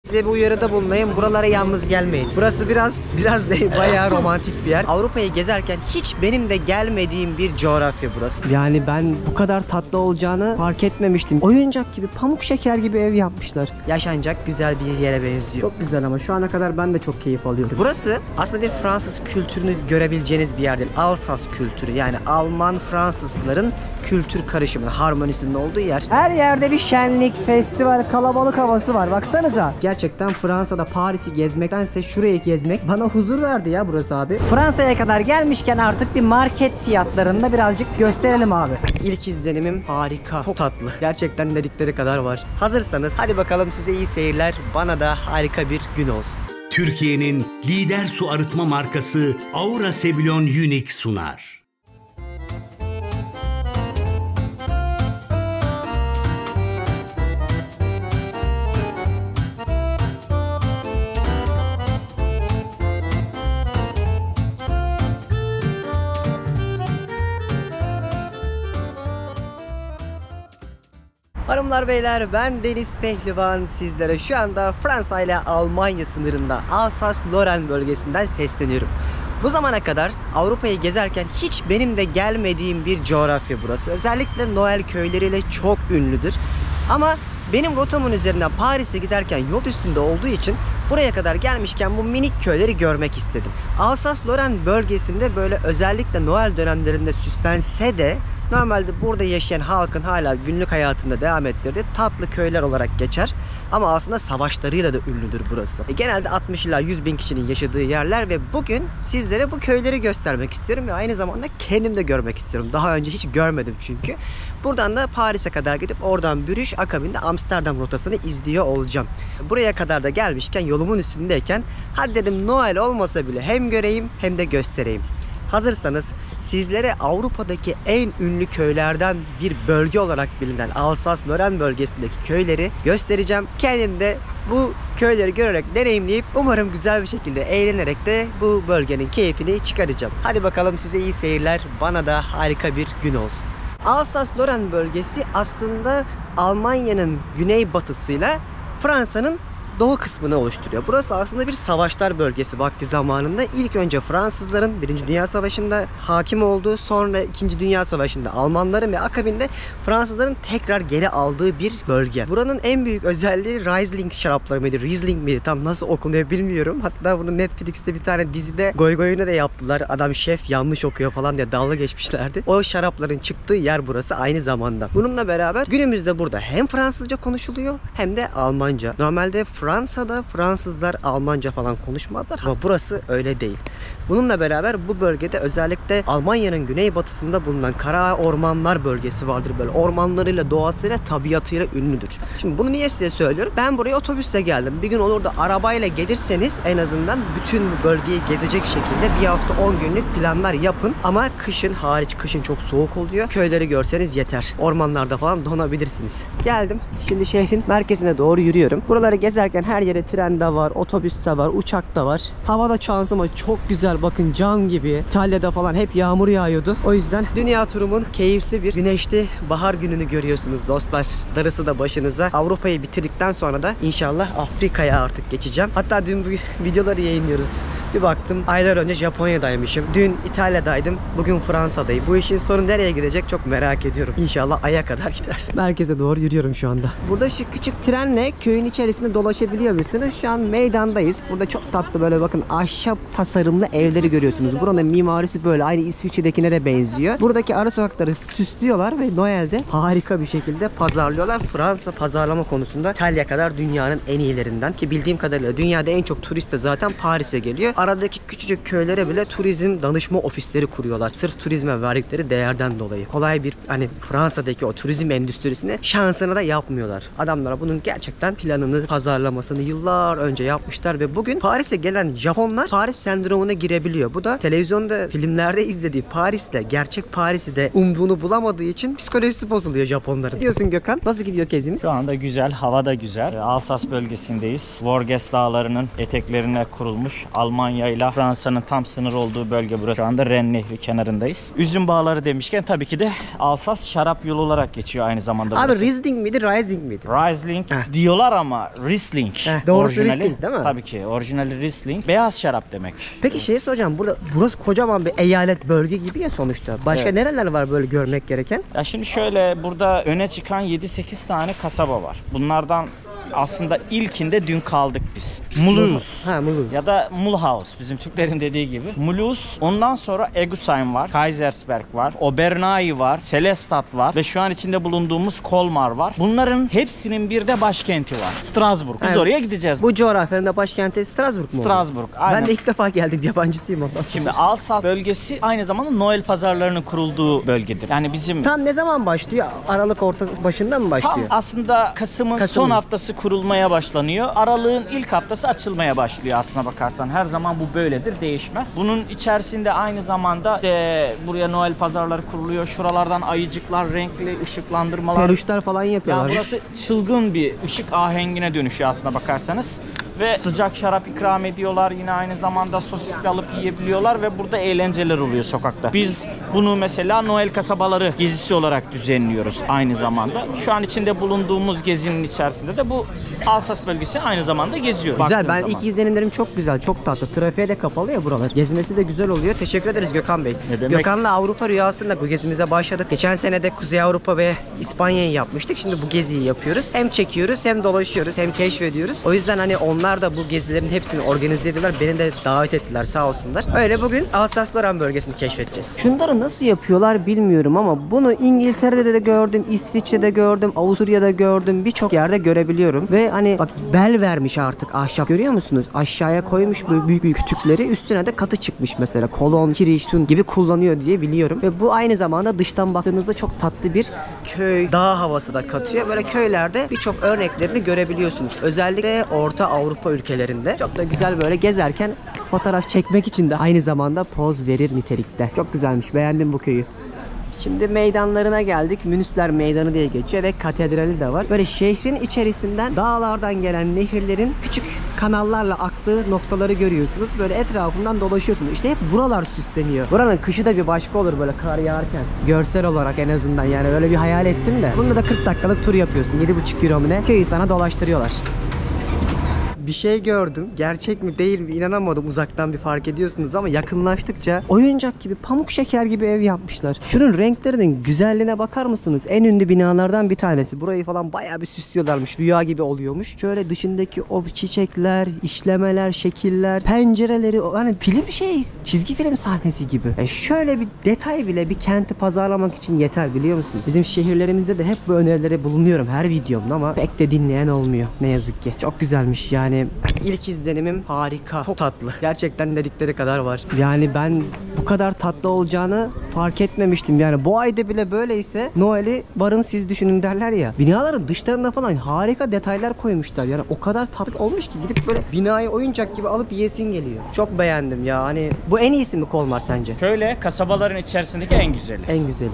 Size bir uyarıda bulunayım. Buralara yalnız gelmeyin. Burası biraz değil, bayağı romantik bir yer. Avrupa'yı gezerken hiç benim de gelmediğim bir coğrafya burası. Yani ben bu kadar tatlı olacağını fark etmemiştim. Oyuncak gibi, pamuk şeker gibi ev yapmışlar. Yaşanacak güzel bir yere benziyor. Çok güzel ama şu ana kadar ben de çok keyif alıyorum. Burası aslında bir Fransız kültürünü görebileceğiniz bir yer değil. Alsas kültürü, yani Alman Fransızların kültür karışımı, harmonisinin olduğu yer. Her yerde bir şenlik, festival, kalabalık havası var. Baksanıza. Gerçekten Fransa'da Paris'i gezmektense şurayı gezmek bana huzur verdi ya burası abi. Fransa'ya kadar gelmişken artık bir market fiyatlarında birazcık gösterelim abi. İlk izlenimim harika. Çok tatlı. Gerçekten dedikleri kadar var. Hazırsanız hadi bakalım, size iyi seyirler. Bana da harika bir gün olsun. Türkiye'nin lider su arıtma markası Aura Sebilon Unique sunar. Hanımlar beyler, ben Deniz Pehlivan, sizlere şu anda Fransa ile Almanya sınırında Alsas-Lorraine bölgesinden sesleniyorum. Bu zamana kadar Avrupa'yı gezerken hiç benim de gelmediğim bir coğrafya burası. Özellikle Noel köyleriyle çok ünlüdür. Ama benim rotamın üzerinden Paris'e giderken yol üstünde olduğu için buraya kadar gelmişken bu minik köyleri görmek istedim. Alsas-Lorraine bölgesinde böyle özellikle Noel dönemlerinde süslense de normalde burada yaşayan halkın hala günlük hayatında devam ettirdiği tatlı köyler olarak geçer. Ama aslında savaşlarıyla da ünlüdür burası. Genelde 60 ila 100 bin kişinin yaşadığı yerler ve bugün sizlere bu köyleri göstermek istiyorum ve aynı zamanda kendim de görmek istiyorum. Daha önce hiç görmedim çünkü. Buradan da Paris'e kadar gidip oradan Brüj, akabinde Amsterdam rotasını izliyor olacağım. Buraya kadar da gelmişken, yolumun üstündeyken hadi dedim Noel olmasa bile hem göreyim hem de göstereyim. Hazırsanız sizlere Avrupa'daki en ünlü köylerden bir bölge olarak bilinen Alsas-Lorraine bölgesindeki köyleri göstereceğim. Kendim de bu köyleri görerek, deneyimleyip umarım güzel bir şekilde eğlenerek de bu bölgenin keyfini çıkaracağım. Hadi bakalım, size iyi seyirler, bana da harika bir gün olsun. Alsas-Lorraine bölgesi aslında Almanya'nın güneybatısıyla Fransa'nın doğu kısmını oluşturuyor. Burası aslında bir savaşlar bölgesi vakti zamanında. İlk önce Fransızların 1. Dünya Savaşı'nda hakim olduğu, sonra 2. Dünya Savaşı'nda Almanların ve akabinde Fransızların tekrar geri aldığı bir bölge. Buranın en büyük özelliği Riesling şarapları mıydı, Riesling miydi, tam nasıl okunuyor bilmiyorum. Hatta bunu Netflix'te bir tane dizide goygoyunu da yaptılar. Adam şef yanlış okuyor falan diye dalga geçmişlerdi. O şarapların çıktığı yer burası aynı zamanda. Bununla beraber günümüzde burada hem Fransızca konuşuluyor hem de Almanca. Normalde Fransa'da Fransızlar Almanca falan konuşmazlar ama burası öyle değil. Bununla beraber bu bölgede özellikle Almanya'nın güneybatısında bulunan Kara Ormanlar bölgesi vardır. Böyle ormanlarıyla, doğasıyla, tabiatıyla ünlüdür. Şimdi bunu niye size söylüyorum? Ben buraya otobüsle geldim. Bir gün olur da arabayla gelirseniz en azından bütün bu bölgeyi gezecek şekilde bir hafta 10 günlük planlar yapın. Ama kışın hariç, kışın çok soğuk oluyor. Köyleri görseniz yeter. Ormanlarda falan donabilirsiniz. Geldim. Şimdi şehrin merkezine doğru yürüyorum. Buraları gezerken her yere tren de var, otobüs de var, uçak da var. Havada şansıma çok güzel, bakın cam gibi. İtalya'da falan hep yağmur yağıyordu. O yüzden dünya turumun keyifli bir güneşli bahar gününü görüyorsunuz dostlar. Darısı da başınıza. Avrupa'yı bitirdikten sonra da inşallah Afrika'ya artık geçeceğim. Hatta dün bu videoları yayınlıyoruz. Bir baktım aylar önce Japonya'daymışım. Dün İtalya'daydım. Bugün Fransa'dayım. Bu işin sonu nereye gidecek çok merak ediyorum. İnşallah Ay'a kadar gider. Merkeze doğru yürüyorum şu anda. Burada şu küçük trenle köyün içerisinde dolaşabiliyor musunuz? Şu an meydandayız. Burada çok tatlı böyle bakın ahşap tasarımlı evleri görüyorsunuz. Buranın mimarisi böyle aynı İsviçre'dekine de benziyor. Buradaki ara sokakları süslüyorlar ve Noel'de harika bir şekilde pazarlıyorlar. Fransa pazarlama konusunda İtalya kadar dünyanın en iyilerinden, ki bildiğim kadarıyla dünyada en çok turist de zaten Paris'e geliyor. Aradaki küçücük köylere bile turizm danışma ofisleri kuruyorlar. Sırf turizme verdikleri değerden dolayı. Kolay bir hani Fransa'daki o turizm endüstrisini şansına da yapmıyorlar. Adamlar bunun gerçekten planını, pazarlamasını yıllar önce yapmışlar ve bugün Paris'e gelen Japonlar Paris sendromuna girebiliyor. Bu da televizyonda, filmlerde izlediği Paris'le gerçek Paris'i de umduğunu bulamadığı için psikolojisi bozuluyor Japonların. Diyorsun Gökhan, nasıl gidiyor gezimiz? Şu anda güzel, hava da güzel. Alsas bölgesindeyiz. Vorges dağlarının eteklerine kurulmuş, Almanya ile Fransa'nın tam sınır olduğu bölge burası. Şu anda Ren Nehri kenarındayız. Üzüm bağları demişken tabii ki de Alsas şarap yolu olarak geçiyor aynı zamanda burası. Abi Riesling miydi, Riesling miydi? Riesling diyorlar ama Riesling Riesling. Doğrusu Orijinali- Riesling değil mi? Tabii ki. Orijinali Riesling. Beyaz şarap demek. Peki şeyi soracağım. Burası kocaman bir eyalet, bölge gibi ya sonuçta. Başka Evet. nereler var böyle görmek gereken? Ya şimdi şöyle, burada öne çıkan 7-8 tane kasaba var. Bunlardan aslında ilkinde dün kaldık biz. Mulhouse. Ha, Mulhouse. Ya da Mulhouse bizim Türklerin dediği gibi. Mulhouse, ondan sonra Egusheim var, Kaisersberg var, Obernai var, Selestadt var ve şu an içinde bulunduğumuz Kolmar var. Bunların hepsinin bir de başkenti var. Strasbourg. Biz Evet. oraya gideceğiz. Bu coğrafyanın da başkenti Strasbourg mu? Strasbourg. Aynen. Ben de ilk defa geldim. Yabancısıyım ondan sonra. Şimdi Alsas bölgesi aynı zamanda Noel pazarlarının kurulduğu bölgedir. Yani bizim Tam ne zaman başlıyor? Aralık başında mı başlıyor? tam aslında Kasım'ın Kasım. son haftası kurulmaya başlanıyor. Aralığın ilk haftası açılmaya başlıyor aslına bakarsan. Her zaman bu böyledir, değişmez. Bunun içerisinde aynı zamanda buraya Noel pazarları kuruluyor. Şuralardan ayıcıklar, renkli ışıklandırmalar. Peruşlar falan yapıyorlar. Yani burası çılgın bir ışık ahengine dönüşüyor aslına bakarsanız. Ve sıcak şarap ikram ediyorlar. Yine aynı zamanda sosis de alıp yiyebiliyorlar ve burada eğlenceler oluyor sokakta. Biz bunu mesela Noel kasabaları gezisi olarak düzenliyoruz aynı zamanda. Şu an içinde bulunduğumuz gezinin içerisinde de bu Alsas bölgesi aynı zamanda geziyoruz. Güzel. Ben baktığın ilk zaman. izlenimlerim çok güzel, çok tatlı. Trafiğe de kapalı ya buralar. Gezmesi de güzel oluyor. Teşekkür ederiz Gökhan Bey. Ne demek? Gökhan'la Avrupa rüyasında bu gezimize başladık. Geçen sene de Kuzey Avrupa ve İspanya'yı yapmıştık. Şimdi bu geziyi yapıyoruz. Hem çekiyoruz, hem dolaşıyoruz, hem keşfediyoruz. O yüzden hani onlar da bu gezilerin hepsini organize ediyorlar. Beni de davet ettiler, sağ olsunlar. Öyle bugün Alsas-Lorraine bölgesini keşfedeceğiz. Şunları nasıl yapıyorlar bilmiyorum ama bunu İngiltere'de de gördüm, İsviçre'de gördüm, Avusturya'da gördüm. Birçok yerde görebiliyorum. Ve hani bak, bel vermiş artık ahşap, görüyor musunuz? Aşağıya koymuş böyle büyük büyük kütükleri, üstüne de katı çıkmış mesela. Kolon, kiriş, tun gibi kullanıyor diye biliyorum. Ve bu aynı zamanda dıştan baktığınızda çok tatlı bir köy, dağ havası da katıyor. Böyle köylerde birçok örneklerini görebiliyorsunuz. Özellikle Orta Avrupa ülkelerinde. Çok da güzel, böyle gezerken fotoğraf çekmek için de aynı zamanda poz verir nitelikte. Çok güzelmiş. Beğendim bu köyü. Şimdi meydanlarına geldik. Münüsler Meydanı diye geçiyor ve katedrali de var. Böyle şehrin içerisinden dağlardan gelen nehirlerin küçük kanallarla aktığı noktaları görüyorsunuz. Böyle etrafından dolaşıyorsunuz. İşte hep buralar süsleniyor. Buranın kışı da bir başka olur böyle kar yağarken. Görsel olarak en azından, yani öyle bir hayal ettim de. Bunda da 40 dakikalık tur yapıyorsun. 7,5 euro mu ne? Köyü sana dolaştırıyorlar. Bir şey gördüm. Gerçek mi değil mi inanamadım, uzaktan bir fark ediyorsunuz ama yakınlaştıkça oyuncak gibi, pamuk şeker gibi ev yapmışlar. Şunun renklerinin güzelliğine bakar mısınız? En ünlü binalardan bir tanesi. Burayı falan bayağı bir süslüyorlarmış. Rüya gibi oluyormuş. Şöyle dışındaki o çiçekler, işlemeler, şekiller, pencereleri, hani film çizgi film sahnesi gibi. Şöyle bir detay bile bir kenti pazarlamak için yeter, biliyor musunuz? Bizim şehirlerimizde de hep bu önerileri bulunuyorum her videomda ama pek de dinleyen olmuyor ne yazık ki. Çok güzelmiş yani. İlk izlenimim harika. Çok tatlı. Gerçekten dedikleri kadar var. Yani ben bu kadar tatlı olacağını fark etmemiştim. Yani bu ayda bile böyleyse Noel'i barın siz düşünün derler ya. Binaların dışlarında falan harika detaylar koymuşlar. Yani o kadar tatlı olmuş ki gidip böyle binayı oyuncak gibi alıp yesin geliyor. Çok beğendim ya. Hani bu en iyisi mi Kolmar sence? Şöyle kasabaların içerisindeki en güzeli. En güzeli.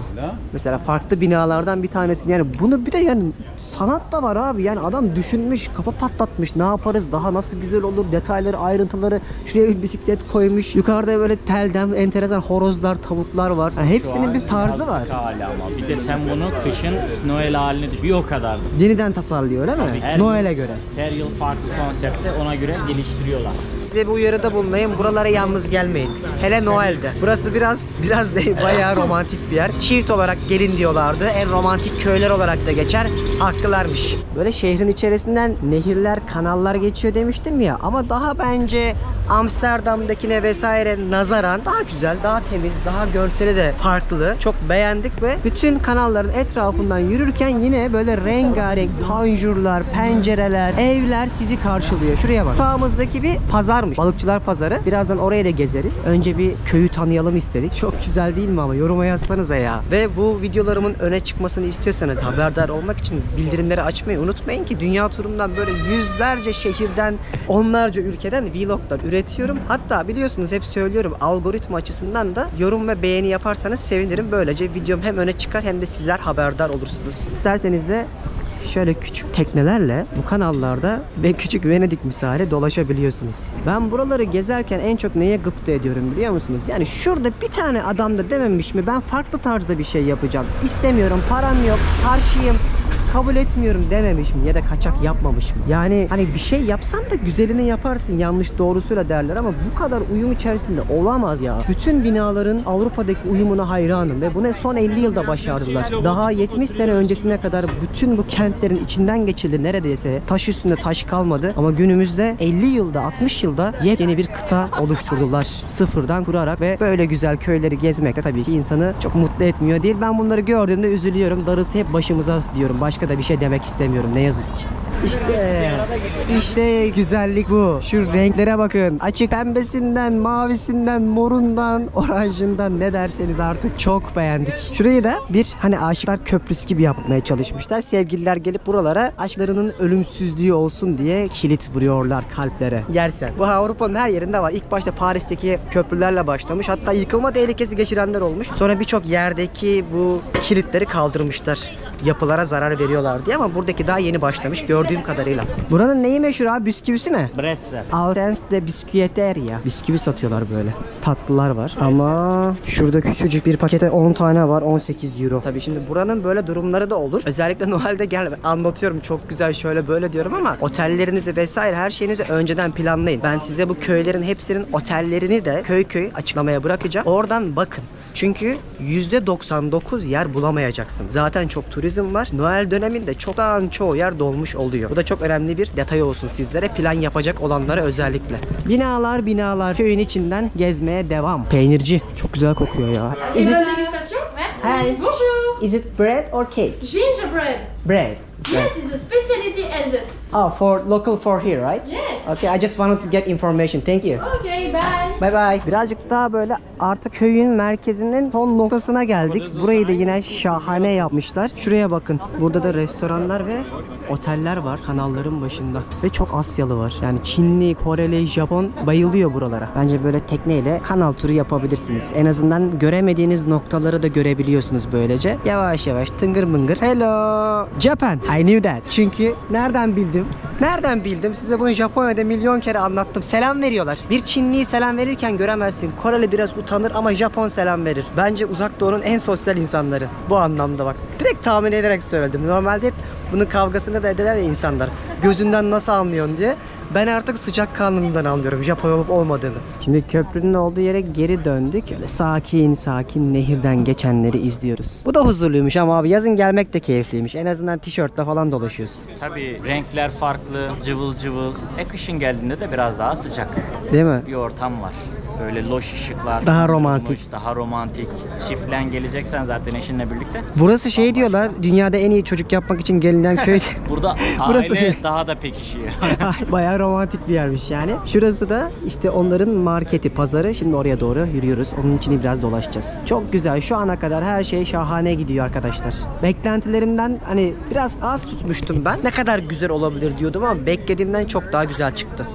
Mesela farklı binalardan bir tanesi. Yani bunu bir de yani sanat da var abi. Yani adam düşünmüş, kafa patlatmış. Ne yaparız? Daha nasıl güzel olur? Detayları, ayrıntıları. Şuraya bir bisiklet koymuş. Yukarıda böyle telden enteresan horozlar, tavuklar var. Yani hepsinin bir tarzı var. Hala ama. Bir de sen bunu kışın Noel haline düşün. Bir o kadardı. Yeniden tasarlıyor öyle mi? Tabii. Noel'e göre. Her yıl farklı konsepte ona göre geliştiriyorlar. Size bir uyarıda bulunayım. Buralara yalnız gelmeyin. Hele Noel'de. Burası biraz değil, bayağı romantik bir yer. Çift olarak gelin diyorlardı. En romantik köyler olarak da geçer. Haklılarmış. Böyle şehrin içerisinden nehirler, kanallar geçiyor demiştim ya. Ama daha bence Amsterdam'dakine vesaire nazaran daha güzel, daha temiz, daha görseli de farklı. Çok beğendik ve bütün kanalların etrafından yürürken yine böyle rengarenk panjurlar, pencereler, evler sizi karşılıyor. Şuraya bak. Sağımızdaki bir pazarmış. Balıkçılar pazarı. Birazdan oraya da gezeriz. Önce bir köyü tanıyalım istedik. Çok güzel değil mi ama? Yoruma yazsanıza ya. Ve bu videolarımın öne çıkmasını istiyorsanız, haberdar olmak için bildirimleri açmayı unutmayın ki dünya turumdan böyle yüzlerce şehirden, onlarca ülkeden vloglar üretiyorum. Hatta biliyorsunuz, hep söylüyorum, algoritma açısından da yorum ve beğeni yaparsanız sevinirim. Böylece videom hem öne çıkar hem de sizler haberdar olursunuz. İsterseniz de şöyle küçük teknelerle bu kanallarda ve küçük Venedik misali dolaşabiliyorsunuz. Ben buraları gezerken en çok neye gıpta ediyorum biliyor musunuz? Yani şurada bir tane adam da dememiş mi ben farklı tarzda bir şey yapacağım. İstemiyorum, param yok, karşıyım. kabul etmiyorum dememiş mi ya da kaçak yapmamış mı? Yani hani bir şey yapsan da güzelini yaparsın, yanlış doğrusuyla derler ama bu kadar uyum içerisinde olamaz ya. Bütün binaların Avrupa'daki uyumuna hayranım ve bunu son 50 yılda başardılar. Daha 70 sene öncesine kadar bütün bu kentlerin içinden geçildi neredeyse. Taş üstünde taş kalmadı ama günümüzde 50 yılda 60 yılda yepyeni bir kıta oluşturdular. Sıfırdan kurarak ve böyle güzel köyleri gezmek de tabii ki insanı çok mutlu etmiyor değil. Ben bunları gördüğümde üzülüyorum. Darısı hep başımıza diyorum. Başka da bir şey demek istemiyorum. Ne yazık ki. İşte güzellik bu. Şu renklere bakın. Açık pembesinden, mavisinden, morundan, oranjından ne derseniz artık çok beğendik. Şurayı da bir hani aşıklar köprüsü gibi yapmaya çalışmışlar. Sevgililer gelip buralara aşklarının ölümsüzlüğü olsun diye kilit vuruyorlar kalplere. Yersen. Bu Avrupa'nın her yerinde var. İlk başta Paris'teki köprülerle başlamış. Hatta yıkılma tehlikesi geçirenler olmuş. Sonra birçok yerdeki bu kilitleri kaldırmışlar. Yapılara zarar veriyorlar diye ama buradaki daha yeni başlamış gördüğüm kadarıyla. Buranın neyi meşhur abi? Bisküvisi ne? Bretzel. Alsens de bisküviteria. Bisküvi satıyorlar böyle. Tatlılar var. Ama şurada küçücük bir pakete 10 tane var. 18 euro. Tabii şimdi buranın böyle durumları da olur. Özellikle Noel'de anlatıyorum çok güzel şöyle böyle diyorum ama otellerinizi vesaire her şeyinizi önceden planlayın. Ben size bu köylerin hepsinin otellerini de köy köy açıklamaya bırakacağım. Oradan bakın. Çünkü %99 yer bulamayacaksın. Zaten çok turizm var. Noel döneminde çoktan çoğu yer dolmuş oluyor. Bu da çok önemli bir detay olsun sizlere. Plan yapacak olanlara özellikle. Binalar binalar köyün içinden gezmeye devam. Peynirci. Çok güzel kokuyor ya. Is it dégustation? Merci. Hi. Bonjour. Is it bread or cake? Gingerbread. Bread. Yes, it's a specialty Alsace. Oh, for local for here, right? Yes. Okay, I just wanted to get information. Thank you. Okay, bye. Bye bye. Birazcık daha böyle artık köyün merkezinin son noktasına geldik. Burayı da yine şahane yapmışlar. Şuraya bakın. Burada da restoranlar ve oteller var kanalların başında. Ve çok Asyalı var. Yani Çinli, Koreli, Japon bayılıyor buralara. Bence böyle tekneyle kanal turu yapabilirsiniz. En azından göremediğiniz noktaları da görebiliyorsunuz böylece. Yavaş yavaş tıngır mıngır. Hello Japan. I knew that. Çünkü nereden bildim? Nereden bildim? Size bunu Japonya'da milyon kere anlattım. Selam veriyorlar. Bir Çinliyi selam verirken göremezsin. Koreli biraz utanır ama Japon selam verir. Bence Uzak Doğu'nun en sosyal insanları. Bu anlamda bak. Direkt tahmin ederek söyledim. Normalde hep bunun kavgasını da ederler ya insanlar. Gözünden nasıl anlıyorsun diye. Ben artık sıcakkanlılığından anlıyorum Japon olup olmadığını. Şimdi köprünün olduğu yere geri döndük. Böyle sakin sakin nehirden geçenleri izliyoruz. Bu da huzurluymuş ama abi yazın gelmek de keyifliymiş. En azından tişörtle falan dolaşıyorsun. Tabii renkler farklı, cıvıl cıvıl. Kışın geldiğinde de biraz daha sıcak Değil mi? bir ortam var. Böyle loş ışıklar. Daha romantik. Daha romantik. Çiftlen geleceksen zaten eşinle birlikte. Burası şey diyorlar, dünyada en iyi çocuk yapmak için gelinen köy. Burada Burası aile şey. daha da pekişiyor. Bayağı romantik bir yermiş yani. Şurası da işte onların marketi, pazarı. Şimdi oraya doğru yürüyoruz. Onun içini biraz dolaşacağız. Çok güzel. Şu ana kadar her şey şahane gidiyor arkadaşlar. Beklentilerimden hani biraz az tutmuştum ben. Ne kadar güzel olabilir diyordum ama beklediğimden çok daha güzel çıktı.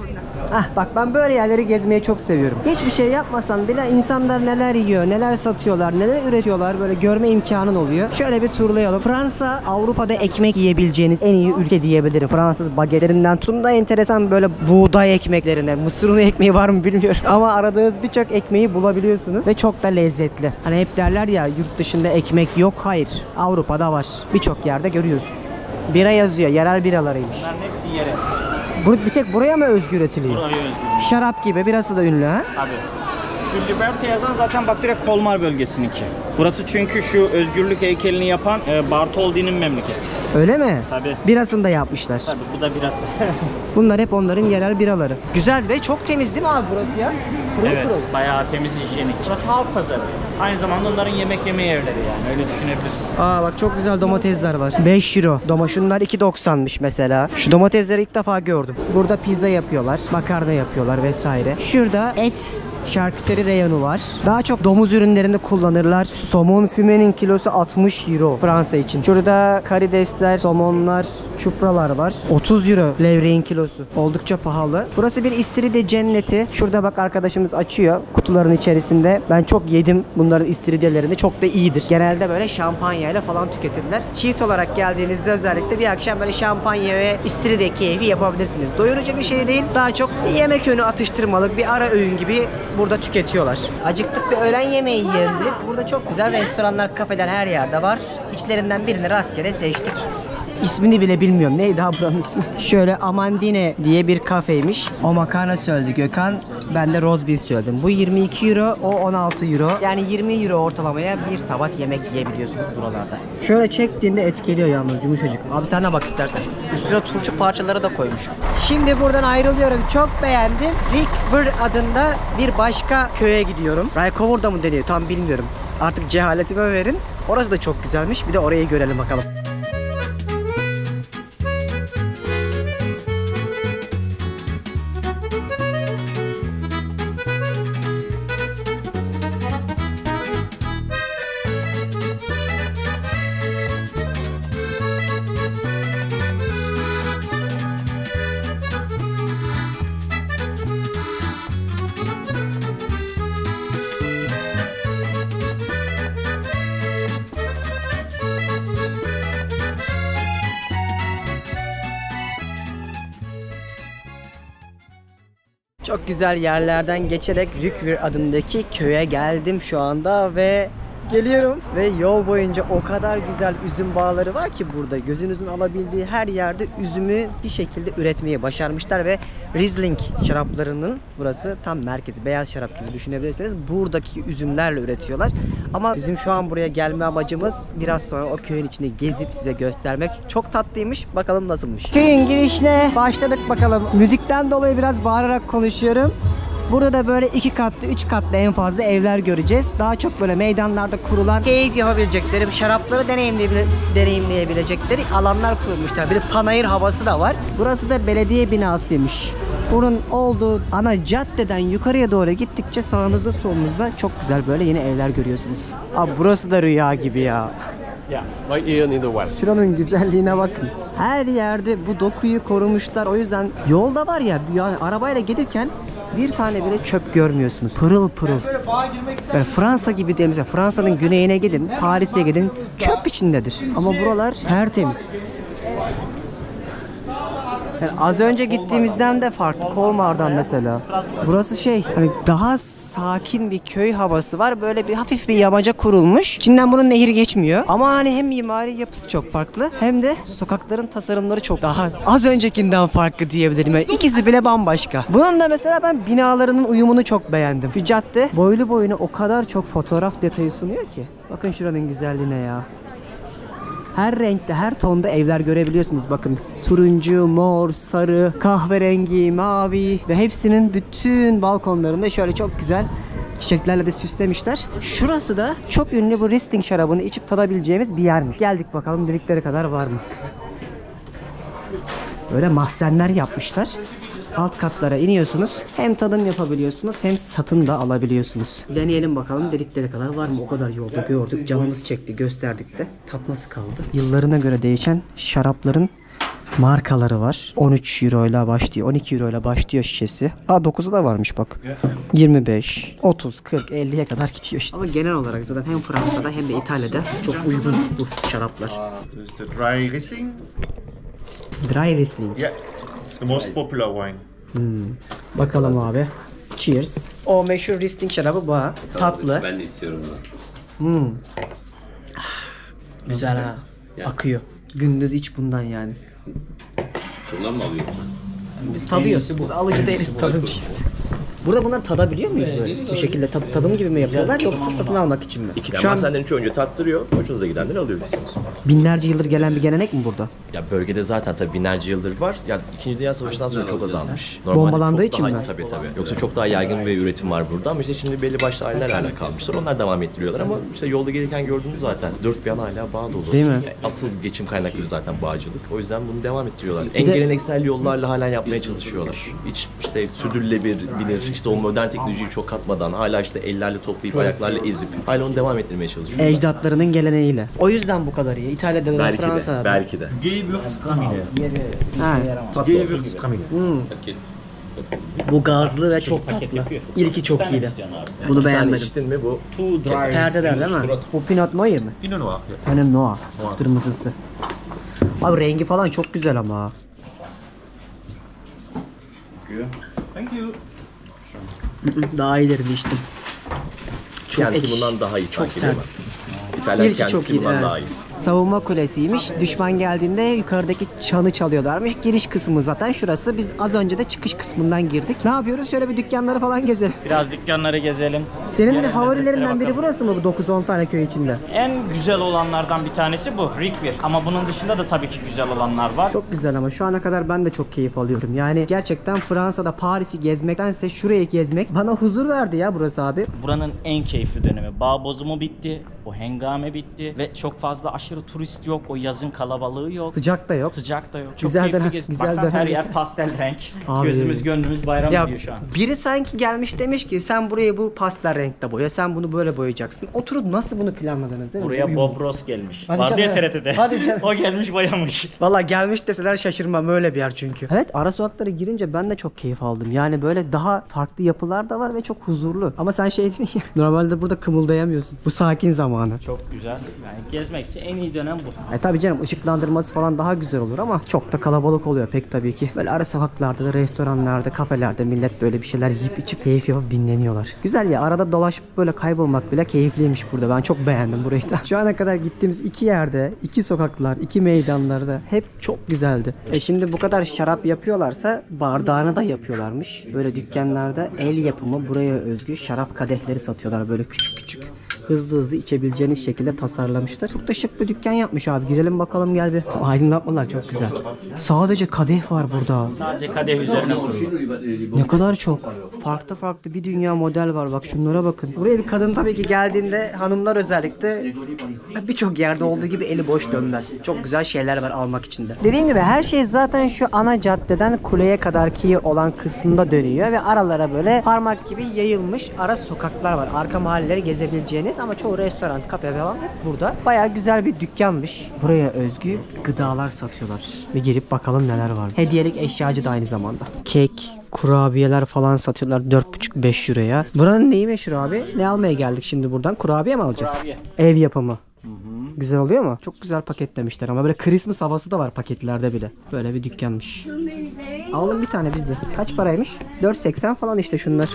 Ah bak ben böyle yerleri gezmeyi çok seviyorum. Hiçbir şey yapmasan bile insanlar neler yiyor, neler satıyorlar, neler üretiyorlar böyle görme imkanın oluyor. Şöyle bir turlayalım. Fransa Avrupa'da ekmek yiyebileceğiniz en iyi ülke diyebilirim. Fransız bagetlerinden tutun da enteresan böyle buğday ekmeklerine. Mısır unu ekmeği var mı bilmiyorum. Ama aradığınız birçok ekmeği bulabiliyorsunuz ve çok da lezzetli. Hani hep derler ya yurt dışında ekmek yok. Hayır. Avrupa'da var. Birçok yerde görüyorsun. Bira yazıyor. Yerel biralarıymış. Bunların hepsi yere. Bir tek buraya mı özgü üretiliyor? Buraya özgür. Şarap gibi birası da ünlü ha? Tabii. Şu Liberty yazan zaten bak direkt Kolmar bölgesininki. Burası çünkü şu özgürlük heykelini yapan Bartholdi'nin memleketi. Öyle mi? Tabii. Birasını da yapmışlar. Tabii bu da birası. Bunlar hep onların yerel biraları. Güzel ve çok temiz değil mi abi burası ya? Pırıl Evet, pırıl. bayağı temiz, hijyenik. Burası halk pazarı. Aynı zamanda onların yemek yeme yerleri yani öyle düşünebiliriz. Aa bak çok güzel domatesler var. 5 euro. Şunlar 2.90'mış mesela. Şu domatesleri ilk defa gördüm. Burada pizza yapıyorlar, makarna yapıyorlar vesaire. Şurada et şarküteri reyonu var. Daha çok domuz ürünlerinde kullanırlar. Somon fümenin kilosu 60 euro Fransa için. Şurada karidesler, somonlar, çupralar var. 30 euro levreğin kilosu. Oldukça pahalı. Burası bir istiridye cenneti. Şurada bak arkadaşımız açıyor kutuların içerisinde. Ben çok yedim bunların istiridyelerini. Çok da iyidir. Genelde böyle şampanyayla falan tüketirler. Çift olarak geldiğinizde özellikle bir akşam böyle şampanya ve istiridye keyfi yapabilirsiniz. Doyurucu bir şey değil. Daha çok bir yemek önü atıştırmalık, bir ara öğün gibi burada tüketiyorlar. Acıktık bir öğlen yemeği yiyelim dedik. Burada çok güzel restoranlar, kafeler her yerde var. İçlerinden birini rastgele seçtik. İsmini bile bilmiyorum. Neydi ha buranın ismi? Şöyle Amandine diye bir kafeymiş. O makarna söyledi Gökhan. Ben de roast beef söyledim. Bu 22 euro, o 16 euro. Yani 20 euro ortalamaya bir tabak yemek yiyebiliyorsunuz buralarda. Şöyle çektiğinde et geliyor yalnız, yumuşacık. Abi sen de bak istersen. Üstüne turşu parçaları da koymuş. Şimdi buradan ayrılıyorum. Çok beğendim. Rikver adında bir başka köye gidiyorum. Raykovur'da mı deniyor? Tam bilmiyorum. Artık cehaletime verin. Orası da çok güzelmiş. Bir de orayı görelim bakalım. Çok güzel yerlerden geçerek Rikver adındaki köye geldim şu anda ve geliyorum. Ve yol boyunca o kadar güzel üzüm bağları var ki burada. Gözünüzün alabildiği her yerde üzümü bir şekilde üretmeyi başarmışlar ve Riesling şaraplarının burası tam merkezi. Beyaz şarap gibi düşünebilirsiniz. Buradaki üzümlerle üretiyorlar. Ama bizim şu an buraya gelme amacımız biraz sonra o köyün içini gezip size göstermek. Çok tatlıymış. Bakalım nasılmış. Köyün girişine başladık bakalım. Müzikten dolayı biraz bağırarak konuşuyorum. Burada da böyle 2 katlı, 3 katlı en fazla evler göreceğiz. Daha çok böyle meydanlarda kurulan, keyif yapabilecekleri, şarapları deneyimleyebilecekleri alanlar kurmuşlar. Bir panayır havası da var. Burası da belediye binasıymış. Bunun olduğu ana caddeden yukarıya doğru gittikçe sağınızda solunuzda çok güzel böyle yeni evler görüyorsunuz. Abi burası da rüya gibi ya. Şuranın güzelliğine bakın. Her yerde bu dokuyu korumuşlar. O yüzden yolda var ya, yani arabayla gelirken bir tane bile çöp görmüyorsunuz. Pırıl pırıl. Yani Fransa gibi değil. Mesela Fransa'nın güneyine gidin, Paris'e gidin, çöp içindedir. Ama buralar tertemiz. Yani az önce gittiğimizden de farklı. Kolmar'dan mesela. Burası hani daha sakin bir köy havası var. Böyle bir hafif bir yamaca kurulmuş. İçinden bunun nehir geçmiyor. Ama hani hem mimari yapısı çok farklı hem de sokakların tasarımları çok daha az öncekinden farklı diyebilirim. Yani ikisi bile bambaşka. Bunun da mesela ben binalarının uyumunu çok beğendim. Şu cadde boylu boyuna o kadar çok fotoğraf detayı sunuyor ki. Bakın şuranın güzelliğine ya. Her renkte, her tonda evler görebiliyorsunuz. Bakın turuncu, mor, sarı, kahverengi, mavi ve hepsinin bütün balkonlarında şöyle çok güzel çiçeklerle de süslemişler. Şurası da çok ünlü bu Riesling şarabını içip tadabileceğimiz bir yermiş. Geldik bakalım dedikleri kadar var mı? Böyle mahzenler yapmışlar. Alt katlara iniyorsunuz. Hem tadım yapabiliyorsunuz hem satın da alabiliyorsunuz. Deneyelim bakalım dedikleri kadar var mı? O kadar yolda gördük. Canımız çekti, gösterdik de. Tatması kaldı. Yıllarına göre değişen şarapların markaları var. 13 euro ile başlıyor. 12 euro ile başlıyor şişesi. 9'u da varmış bak. 25, 30, 40, 50'ye kadar gidiyor işte. Ama genel olarak zaten hem Fransa'da hem de İtalya'da çok uygun bu şaraplar. This is the dry Riesling. Dry Riesling. Yeah, it's the most popular wine. Bakalım abi. Cheers. O meşhur Riesling şarabı bu ha. Tatlı. Ben de istiyorum da. Güzel ha. Akıyor. Gündüz iç bundan yani. Bundan mı alıyorsun? Biz tadıyoruz. Biz alıcı değiliz, tadımcıyız. Burada bunları tadabiliyor muyuz böyle? Bu şekilde tadım gibi mi yapıyorlar yoksa satın almak için mi? İkiden mahzenden 3 önce tattırıyor. Hoşunuza gidenleri alıyorsunuz. Binlerce yıldır gelen bir gelenek mi burada? Ya bölgede zaten tabii binlerce yıldır var. Ya 2. Dünya Savaşı'ndan sonra çok azalmış. Bombalandığı çok için daha, mi? Tabii. Yoksa çok daha yaygın bir üretim var burada ama işte şimdi belli başlı aileler hala kalmışlar. Onlar devam ettiriyorlar ama işte yolda gelirken gördüğünüz zaten dört bir yana hala bağ dolu. Değil mi? Yani asıl geçim kaynakları zaten bağcılık. O yüzden bunu devam ettiriyorlar. En geleneksel yollarla hala yapmaya çalışıyorlar. Hiç işte sürdürülebilir, işte o modern teknolojiyi çok katmadan hala işte ellerle toplayıp ayaklarla ezip hala onu devam ettirmeye çalışıyorlar. Ecdatlarının geleneğiyle. O yüzden bu kadar iyi. İtalya'da da Fransa'da. Belki de. Gewürztraminer. Ha. Gewürztraminer. Bu gazlı ve çok tatlı. İlki çok iyiydi. Bunu Bir tane beğenmedim. içtin mi bu? Perdeler değil mi? Bu Pinot Noir mi? Pinot Noir. Pinot Noir. Kırmızısı. Abi rengi falan çok güzel ama. Thank you. Daha iyilerini içtim. Çok Kenti ekşi. bundan daha iyi Çok sanki sert. değil mi? İtalyan İlki çok kendisi iyi, bundan evet. daha iyi. savunma kulesiymiş. Düşman geldiğinde yukarıdaki çanı çalıyorlarmış. Giriş kısmı zaten şurası. Biz az önce de çıkış kısmından girdik. Ne yapıyoruz? Şöyle bir dükkanları falan gezelim. Biraz dükkanları gezelim. Senin de Gelelim, favorilerinden lezzetlere biri burası mı bu 9-10 tane köy içinde? En güzel olanlardan bir tanesi bu. Rikvir. Ama bunun dışında da tabii ki güzel olanlar var. Çok güzel ama şu ana kadar ben de çok keyif alıyorum. Yani gerçekten Fransa'da Paris'i gezmektense şurayı gezmek bana huzur verdi ya burası abi. Buranın en keyifli dönemi. Bağ bozumu bitti. O hengame bitti. Ve çok fazla aşırı turist yok. O yazın kalabalığı yok. Sıcak da yok. Sıcak da yok. Çok Güzel keyifli dönem, gez. güzel Baksana dönem. her yer pastel renk. Abi. Gözümüz gönlümüz bayram Ya ediyor şu an. biri sanki gelmiş demiş ki sen burayı bu pastel renkte boya, sen bunu böyle boyayacaksın. Oturup nasıl bunu planladınız değil mi? Buraya Uyum. Bob Ross gelmiş. Hadi Vardı ya canım. TRT'de. Hadi canım. O gelmiş boyamış. Valla gelmiş deseler şaşırmam, öyle bir yer çünkü. Evet, ara sokaklara girince ben de çok keyif aldım. Yani böyle daha farklı yapılar da var ve çok huzurlu. Ama sen şey dedin ya, normalde burada kımıldayamıyorsun. Bu sakin zamanı. Çok güzel. Yani gezmek için en iyi dönem bu. Tabii canım, ışıklandırması falan daha güzel olur ama çok da kalabalık oluyor pek tabii ki. Böyle ara sokaklarda da, restoranlarda, kafelerde millet böyle bir şeyler yiyip içip keyif yapıp dinleniyorlar. Güzel ya, arada dolaşıp böyle kaybolmak bile keyifliymiş burada. Ben çok beğendim burayı da. Şu ana kadar gittiğimiz iki yerde, iki sokaklar, iki meydanlarda hep çok güzeldi. Şimdi bu kadar şarap yapıyorlarsa bardağını da yapıyorlarmış. Böyle dükkanlarda el yapımı, buraya özgü şarap kadehleri satıyorlar böyle küçük küçük. Hızlı hızlı içebileceğiniz şekilde tasarlamışlar. Çok da şık bir dükkan yapmış abi. Girelim bakalım, gel bir. Aydınlatmalar çok güzel. Sadece kadeh var burada. Sadece kadeh üzerine kurulu. Ne kadar çok. Farklı farklı bir dünya model var. Bak şunlara bakın. Buraya bir kadın tabii ki geldiğinde, hanımlar özellikle, birçok yerde olduğu gibi eli boş dönmez. Çok güzel şeyler var almak için de. Dediğim gibi her şey zaten şu ana caddeden kuleye kadarki olan kısmında dönüyor ve aralara böyle parmak gibi yayılmış ara sokaklar var. Arka mahalleleri gezebileceğiniz ama çoğu restoran, kafe falan hep burada. Bayağı güzel bir dükkanmış. Buraya özgü gıdalar satıyorlar. Bir girip bakalım neler var. Hediyelik eşyacı da aynı zamanda. Kek, kurabiyeler falan satıyorlar 4,5-5 euroya. Buranın neyi meşhur abi? Ne almaya geldik şimdi buradan? Kurabiye mi alacağız? Kurabiye. Ev yapımı. Güzel oluyor mu? Çok güzel paketlemişler ama böyle Christmas havası da var paketlerde bile. Böyle bir dükkanmış. Alalım bir tane biz de. Kaç paraymış? 4,80 falan işte şunlar.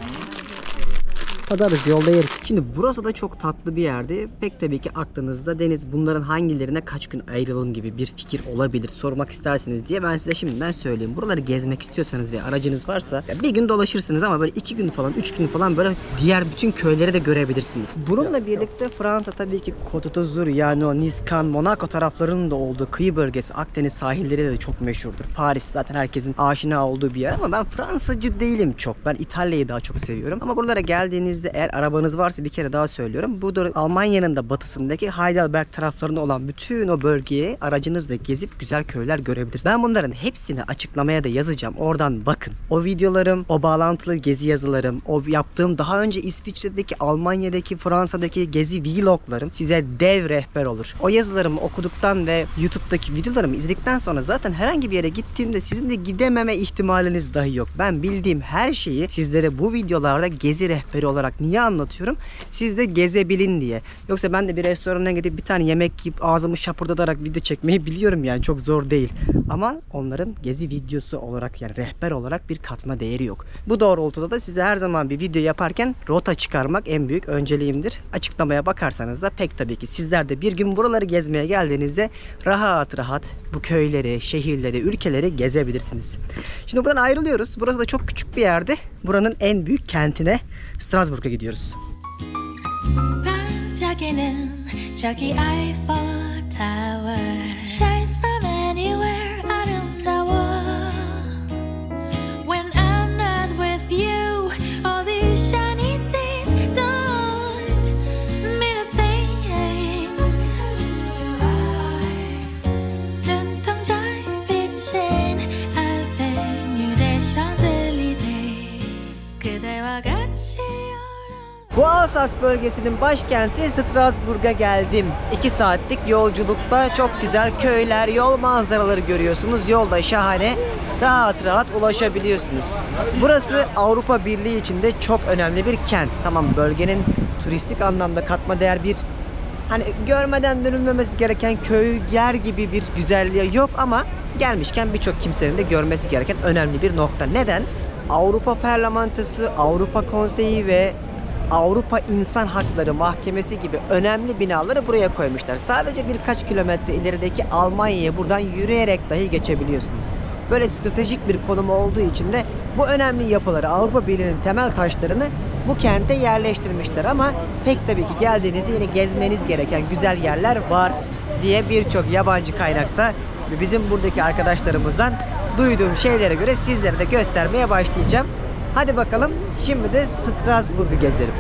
Tadarız, yolda yeriz. Şimdi burası da çok tatlı bir yerdi. Pek tabii ki aklınızda Deniz, bunların hangilerine kaç gün ayrılalım gibi bir fikir olabilir, sormak istersiniz diye ben size şimdiden söyleyeyim. Buraları gezmek istiyorsanız ve aracınız varsa bir gün dolaşırsınız ama böyle 2 gün falan, 3 gün falan böyle diğer bütün köyleri de görebilirsiniz. Bununla birlikte Fransa tabii ki Côte d'Azur, yani o Nice, Cannes, Monaco taraflarının da olduğu kıyı bölgesi, Akdeniz sahilleri de çok meşhurdur. Paris zaten herkesin aşina olduğu bir yer ama ben Fransacı değilim çok. Ben İtalya'yı daha çok seviyorum. Ama buralara geldiğiniz eğer arabanız varsa, bir kere daha söylüyorum, bu da Almanya'nın da batısındaki Heidelberg taraflarında olan bütün o bölgeye aracınızla gezip güzel köyler görebilirsiniz. Ben bunların hepsini açıklamaya da yazacağım. Oradan bakın. O videolarım, o bağlantılı gezi yazılarım, o yaptığım daha önce İsviçre'deki, Almanya'daki, Fransa'daki gezi vloglarım size dev rehber olur. O yazılarımı okuduktan ve YouTube'daki videolarımı izledikten sonra zaten herhangi bir yere gittiğimde sizin de gidememe ihtimaliniz dahi yok. Ben bildiğim her şeyi sizlere bu videolarda gezi rehberi olarak niye anlatıyorum? Siz de gezebilin diye. Yoksa ben de bir restorana gidip bir tane yemek yiyip ağzımı şapırdatarak video çekmeyi biliyorum, yani çok zor değil. Ama onların gezi videosu olarak, yani rehber olarak bir katma değeri yok. Bu doğrultuda da size her zaman bir video yaparken rota çıkarmak en büyük önceliğimdir. Açıklamaya bakarsanız da pek tabii ki sizler de bir gün buraları gezmeye geldiğinizde rahat rahat bu köyleri, şehirleri, ülkeleri gezebilirsiniz. Şimdi buradan ayrılıyoruz. Burası da çok küçük bir yerde. Buranın en büyük kentine, Strasbourg'a gidiyoruz. 반짝이는 저기 Eiffel Tower shines from anywhere 아름다워 When I'm not with you all these shiny seas don't mean a thing 눈동자 비친 Avenue des Champs-Élysées 그대와 같이 Bu Alsas bölgesinin başkenti Strasbourg'a geldim. 2 saatlik yolculukta çok güzel köyler, yol manzaraları görüyorsunuz. Yolda şahane, rahat rahat ulaşabiliyorsunuz. Burası Avrupa Birliği içinde çok önemli bir kent. Tamam, bölgenin turistik anlamda katma değer bir, hani görmeden dönülmemesi gereken köy, yer gibi bir güzelliği yok ama gelmişken birçok kimsenin de görmesi gereken önemli bir nokta. Neden? Avrupa Parlamentosu, Avrupa Konseyi ve Avrupa İnsan Hakları Mahkemesi gibi önemli binaları buraya koymuşlar. Sadece birkaç kilometre ilerideki Almanya'ya buradan yürüyerek dahi geçebiliyorsunuz. Böyle stratejik bir konumu olduğu için de bu önemli yapıları, Avrupa Birliği'nin temel taşlarını bu kente yerleştirmişler. Ama pek tabii ki geldiğinizde yine gezmeniz gereken güzel yerler var diye birçok yabancı kaynakta ve bizim buradaki arkadaşlarımızdan duyduğum şeylere göre sizlere de göstermeye başlayacağım. Hadi bakalım, şimdi de Strasbourg'u gezelim.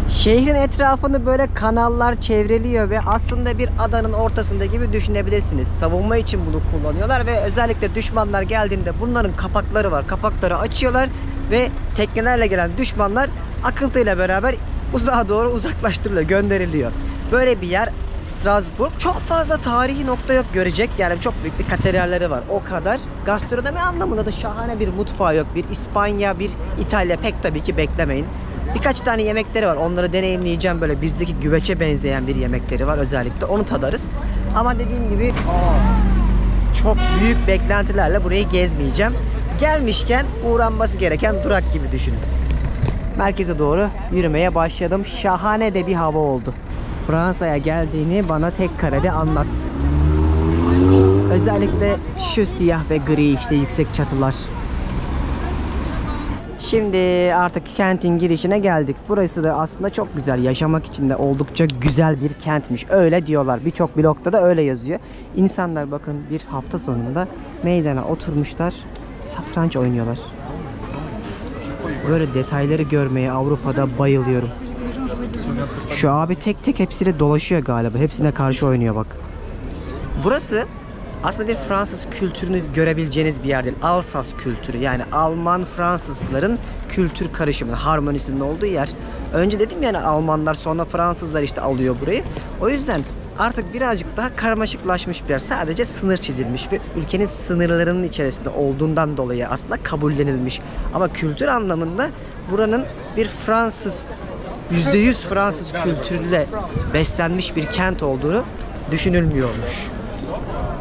Şehrin etrafını böyle kanallar çevreliyor ve aslında bir adanın ortasında gibi düşünebilirsiniz. Savunma için bunu kullanıyorlar ve özellikle düşmanlar geldiğinde bunların kapakları var. Kapakları açıyorlar ve teknelerle gelen düşmanlar akıntıyla beraber uzağa doğru uzaklaştırılıyor, gönderiliyor. Böyle bir yer Strasbourg. Çok fazla tarihi nokta yok görecek. Yani çok büyük bir katedralleri var. O kadar. Gastronomi anlamında da şahane bir mutfağı yok. Bir İspanya, bir İtalya pek tabii ki beklemeyin. Birkaç tane yemekleri var. Onları deneyimleyeceğim. Böyle bizdeki güveçe benzeyen bir yemekleri var özellikle. Onu tadarız. Ama dediğim gibi çok büyük beklentilerle burayı gezmeyeceğim. Gelmişken uğranması gereken durak gibi düşünün. Merkeze doğru yürümeye başladım. Şahane de bir hava oldu. Fransa'ya geldiğini bana tek karede anlat. Özellikle şu siyah ve gri işte yüksek çatılar. Şimdi artık kentin girişine geldik. Burası da aslında çok güzel. Yaşamak için de oldukça güzel bir kentmiş. Öyle diyorlar. Birçok blogda da öyle yazıyor. İnsanlar bakın bir hafta sonunda meydana oturmuşlar. Satranç oynuyorlar. Böyle detayları görmeye Avrupa'da bayılıyorum. Şu abi tek tek hepsiyle dolaşıyor galiba. Hepsine karşı oynuyor bak. Burası aslında bir Fransız kültürünü görebileceğiniz bir yer değil. Alsas kültürü, yani Alman Fransızların kültür karışımının, harmonisinin olduğu yer. Önce dedim yani Almanlar, sonra Fransızlar işte alıyor burayı. O yüzden artık birazcık daha karmaşıklaşmış bir yer. Sadece sınır çizilmiş ve ülkenin sınırlarının içerisinde olduğundan dolayı aslında kabullenilmiş. Ama kültür anlamında buranın bir Fransız, %100 Fransız kültürüyle beslenmiş bir kent olduğunu düşünülmüyormuş.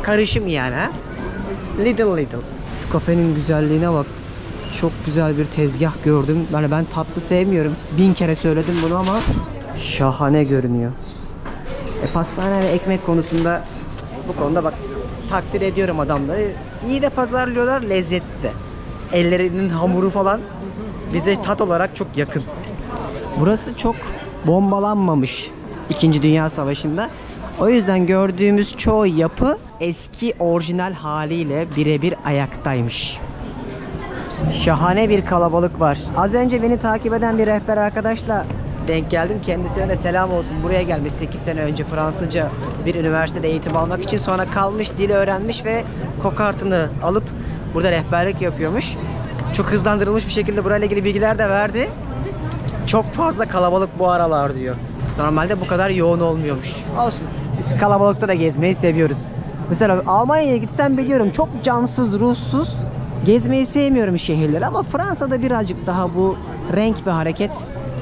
Karışım yani ha. Little little. Şu kafenin güzelliğine bak. Çok güzel bir tezgah gördüm. Yani ben tatlı sevmiyorum. 1000 kere söyledim bunu ama şahane görünüyor. Pastane ve ekmek konusunda, bu konuda bak takdir ediyorum adamları. İyi de pazarlıyorlar, lezzetli de. Ellerinin hamuru falan bize tat olarak çok yakın. Burası çok bombalanmamış 2. Dünya Savaşı'nda. O yüzden gördüğümüz çoğu yapı eski orijinal haliyle birebir ayaktaymış. Şahane bir kalabalık var. Az önce beni takip eden bir rehber arkadaşla denk geldim. Kendisine de selam olsun. Buraya gelmiş 8 sene önce Fransızca bir üniversitede eğitim almak için. Sonra kalmış, dili öğrenmiş ve kokartını alıp burada rehberlik yapıyormuş. Çok hızlandırılmış bir şekilde burayla ilgili bilgiler de verdi. Çok fazla kalabalık bu aralar diyor. Normalde bu kadar yoğun olmuyormuş. Olsun. Biz kalabalıkta da gezmeyi seviyoruz. Mesela Almanya'ya gitsem biliyorum çok cansız, ruhsuz. Gezmeyi sevmiyorum şehirleri ama Fransa'da birazcık daha bu renk ve hareket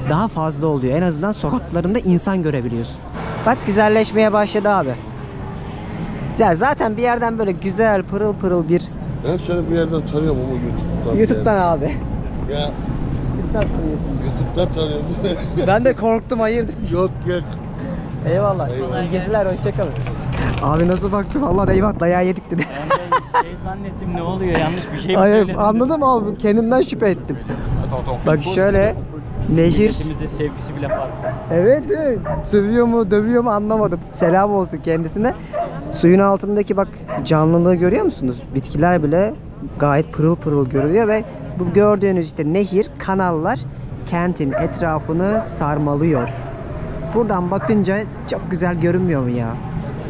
daha fazla oluyor. En azından sokaklarında insan görebiliyorsun. Bak güzelleşmeye başladı abi. Ya zaten bir yerden böyle güzel pırıl pırıl bir... Ben seni bir yerden tanıyorum ama YouTube'dan. YouTube'dan abi. Ya YouTube'dan tanıyorum. Ben de korktum, hayırdır. Yok yok. Eyvallah. İyi geceler, hoşçakalın. Abi nasıl baktım? Allah eyvah, dayağı yedik dedi. Ben de zannettim, ne oluyor, yanlış bir şey mi Hayır, söyledim? anladım abi, kendimden şüphe ettim. Bak şöyle nehir. Milletimizin sevgisi bile farklı. Evet, evet. Sövüyor mu dövüyor mu anlamadım. Selam olsun kendisine. Suyun altındaki bak canlılığı görüyor musunuz? Bitkiler bile gayet pırıl pırıl görünüyor ve bu gördüğünüz işte nehir, kanallar kentin etrafını sarmalıyor. Buradan bakınca çok güzel görünmüyor mu ya?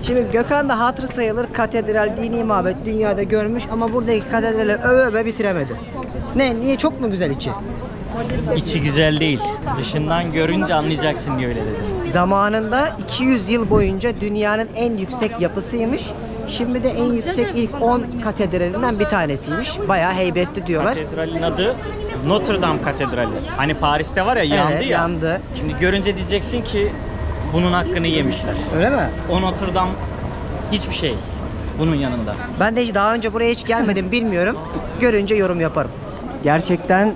Şimdi Gökhan da hatırı sayılır katedral, dini mabet dünyada görmüş ama buradaki katedrali öve öve bitiremedi. Ne? Niye? Çok mu güzel içi? İçi güzel değil. Dışından görünce anlayacaksın diye öyle dedim. Zamanında 200 yıl boyunca dünyanın en yüksek yapısıymış. Şimdi de en yüksek ilk 10 katedralinden bir tanesiymiş. Bayağı heybetli diyorlar. Katedralin adı Notre Dame Katedrali. Hani Paris'te var ya, yandı Evet, ya. yandı. Şimdi görünce diyeceksin ki bunun hakkını yemişler. Öyle mi? O Notre Dame hiçbir şey bunun yanında. Ben de hiç daha önce buraya hiç gelmedim, bilmiyorum. Görünce yorum yaparım. Gerçekten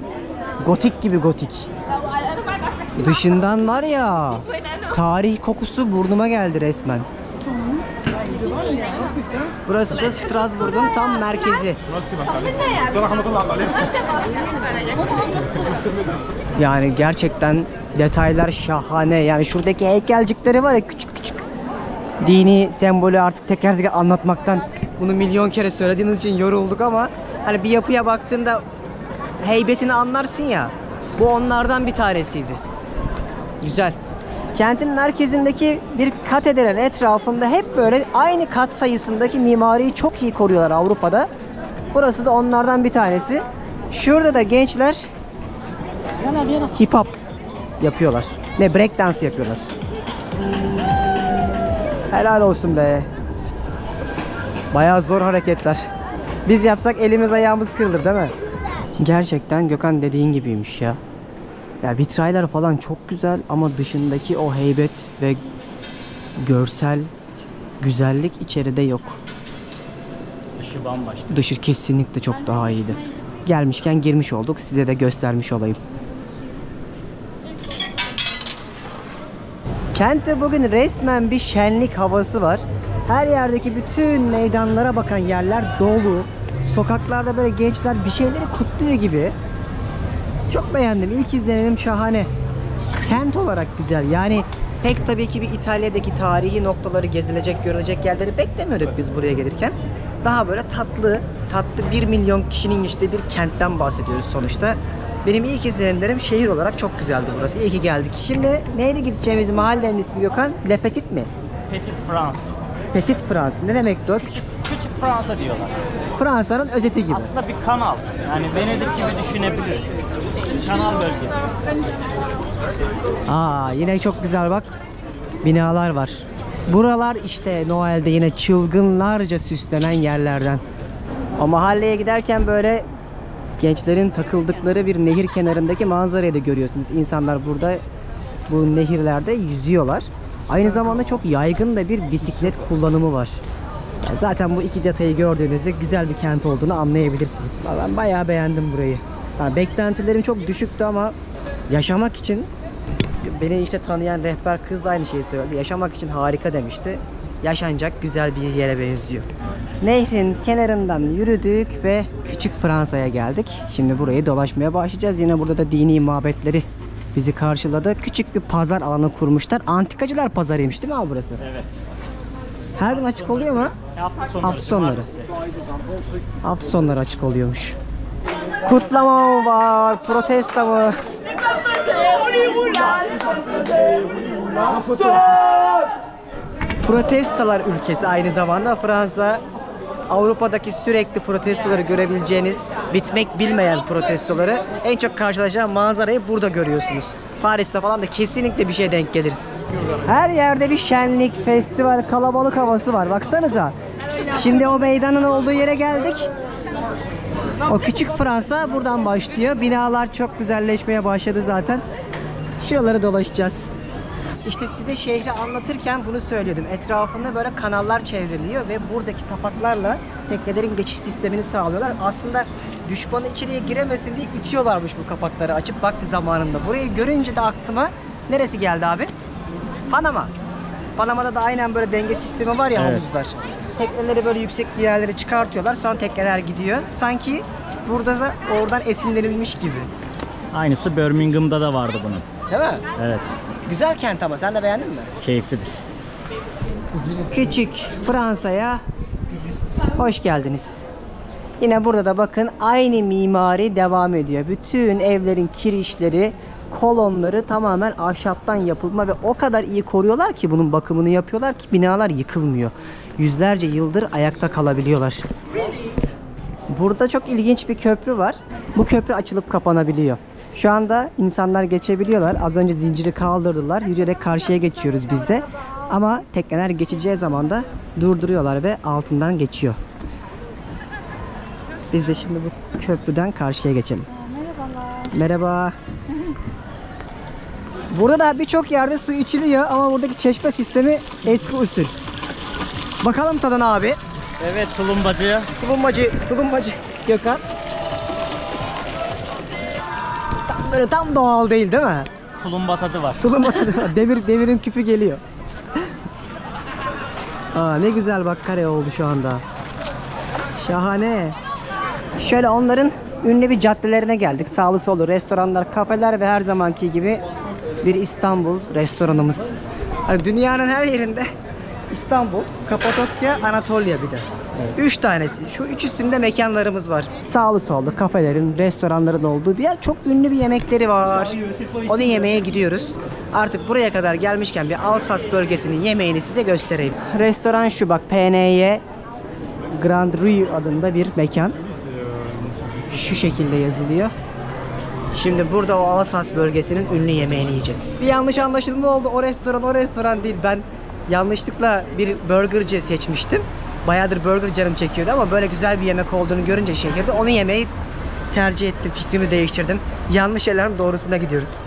gotik gibi gotik. Dışından var ya, tarih kokusu burnuma geldi resmen. Burası da Strasbourg'un tam merkezi. Yani gerçekten detaylar şahane. Yani şuradaki heykelcikleri var ya, küçük küçük. Dini sembolü artık teker teker anlatmaktan bunu milyon kere söylediğimiz için yorulduk ama hani bir yapıya baktığında heybetini anlarsın ya. Bu onlardan bir tanesiydi. Güzel. Kentin merkezindeki bir katedral etrafında hep böyle aynı kat sayısındaki mimariyi çok iyi koruyorlar Avrupa'da. Burası da onlardan bir tanesi. Şurada da gençler hip hop yapıyorlar. Ne, break dance yapıyorlar. Helal olsun be. Bayağı zor hareketler. Biz yapsak elimiz ayağımız kırılır değil mi? Gerçekten Gökhan dediğin gibiymiş ya. Ya vitraylar falan çok güzel ama dışındaki o heybet ve görsel güzellik içeride yok. Dışı bambaşka. Dışı kesinlikle çok daha iyiydi. Gelmişken girmiş olduk, size de göstermiş olayım. Kentte bugün resmen bir şenlik havası var. Her yerdeki bütün meydanlara bakan yerler dolu. Sokaklarda böyle gençler bir şeyleri kutluyor gibi. Çok beğendim. İlk izlenimim şahane. Kent olarak güzel. Yani pek tabii ki bir İtalya'daki tarihi noktaları gezilecek, görülecek yerleri beklemiyorduk biz buraya gelirken. Daha böyle tatlı 1 milyon kişinin işte bir kentten bahsediyoruz sonuçta. Benim ilk izlenimlerim şehir olarak çok güzeldi burası. İyi ki geldik. Şimdi neydi gideceğimiz mahallenin ismi Gökhan? Le Petit mi? Petit France. Petit France. Ne demekti o? Küçük Fransa diyorlar. Fransa'nın özeti gibi. Aslında bir kanal. Yani Venedik gibi düşünebiliriz. Kanal bölgesi. Yine çok güzel bak. Binalar var. Buralar işte Noel'de yine çılgınlarca süslenen yerlerden. O mahalleye giderken böyle gençlerin takıldıkları bir nehir kenarındaki manzarayı da görüyorsunuz. İnsanlar burada bu nehirlerde yüzüyorlar. Aynı zamanda çok yaygın da bir bisiklet kullanımı var. Yani zaten bu iki detayı gördüğünüzde güzel bir kent olduğunu anlayabilirsiniz. Ben bayağı beğendim burayı. Yani beklentilerim çok düşüktü ama yaşamak için, beni işte tanıyan rehber kız da aynı şeyi söyledi. Yaşamak için harika demişti. Yaşanacak güzel bir yere benziyor. Nehrin kenarından yürüdük ve küçük Fransa'ya geldik. Şimdi burayı dolaşmaya başlayacağız. Yine burada da dini mabetleri bizi karşıladı. Küçük bir pazar alanı kurmuşlar. Antikacılar pazarıymış değil mi abi burası? Evet. Her gün açık oluyor mu? Hafta sonları. Hafta sonları açık oluyormuş. Kutlama mı var? Protesto mu? Protestolar ülkesi aynı zamanda Fransa. Avrupa'daki sürekli protestoları görebileceğiniz, bitmek bilmeyen protestoları en çok karşılaşacağım manzarayı burada görüyorsunuz. Paris'te falan da kesinlikle bir şeye denk geliriz. Her yerde bir şenlik, festival, kalabalık havası var. Baksanıza. Şimdi o meydanın olduğu yere geldik. O küçük Fransa buradan başlıyor. Binalar çok güzelleşmeye başladı zaten. Şuraları dolaşacağız. İşte size şehri anlatırken bunu söylüyordum. Etrafında böyle kanallar çevriliyor ve buradaki kapaklarla teknelerin geçiş sistemini sağlıyorlar. Aslında düşmanı içeriye giremesin diye itiyorlarmış bu kapakları açıp vakti zamanında. Burayı görünce de aklıma neresi geldi abi? Panama. Panama'da da aynen böyle denge sistemi var ya, havuzlar. Tekneleri böyle yüksek yerlere çıkartıyorlar, sonra tekneler gidiyor. Sanki burada da oradan esinlenilmiş gibi. Aynısı Birmingham'da da vardı bunun. Değil mi? Evet. Güzel kent ama sen de beğendin mi? Keyiflidir. Küçük Fransa'ya hoş geldiniz. Yine burada da bakın aynı mimari devam ediyor. Bütün evlerin kirişleri, kolonları tamamen ahşaptan yapılma ve o kadar iyi koruyorlar ki, bunun bakımını yapıyorlar ki binalar yıkılmıyor. Yüzlerce yıldır ayakta kalabiliyorlar. Burada çok ilginç bir köprü var. Bu köprü açılıp kapanabiliyor. Şu anda insanlar geçebiliyorlar. Az önce zinciri kaldırdılar. Yürüyerek karşıya geçiyoruz biz de. Ama tekneler geçeceği zaman da durduruyorlar ve altından geçiyor. Biz de şimdi bu köprüden karşıya geçelim. Merhabalar. Merhaba. Burada da birçok yerde su içiliyor ama buradaki çeşme sistemi eski usul. Bakalım tadına abi. Evet, tulumbacı. Tulumbacı Gökhan. Böyle tam doğal değil mi? tulumba tadı var. Tulumba tadı var. Demirin küpü geliyor. Aa, ne güzel bak kare oldu şu anda. Şahane. Şöyle onların ünlü bir caddelerine geldik. Sağlı sollu restoranlar, kafeler ve her zamanki gibi bir İstanbul restoranımız. Hani dünyanın her yerinde İstanbul, Kapadokya, Anatolia bir de. 3 tanesi. Şu 3 isimde mekanlarımız var. Sağlı sollu kafelerin, restoranların olduğu bir yer. Çok ünlü bir yemekleri var. Onu yemeye gidiyoruz. Artık buraya kadar gelmişken bir Alsas bölgesinin yemeğini size göstereyim. Restoran şu bak, PNY Grand Rue adında bir mekan. Şu şekilde yazılıyor. Şimdi burada o Alsas bölgesinin ünlü yemeğini yiyeceğiz. Bir yanlış anlaşılma oldu. O restoran değil. Ben yanlışlıkla bir burgerci seçmiştim. Bayağıdır burger canım çekiyordu ama böyle güzel bir yemek olduğunu görünce şehirde onu yemeyi tercih ettim. Fikrimi değiştirdim. Yanlış yerlerin doğrusuna gidiyoruz.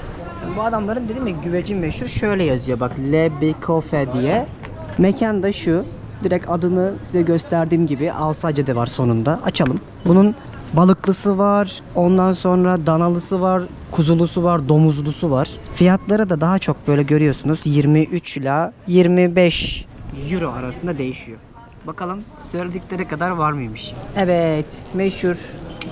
Bu adamların dedim ya güveci meşhur. Şöyle yazıyor bak, Le Bicofe diye. Mekan da şu. Direkt adını size gösterdiğim gibi Alsace de var sonunda. Açalım. Bunun balıklısı var. Ondan sonra danalısı var. Kuzulusu var. Domuzlusu var. Fiyatları da daha çok böyle görüyorsunuz. 23 ile 25 euro arasında değişiyor. Bakalım söyledikleri kadar var mıymış? Evet. Meşhur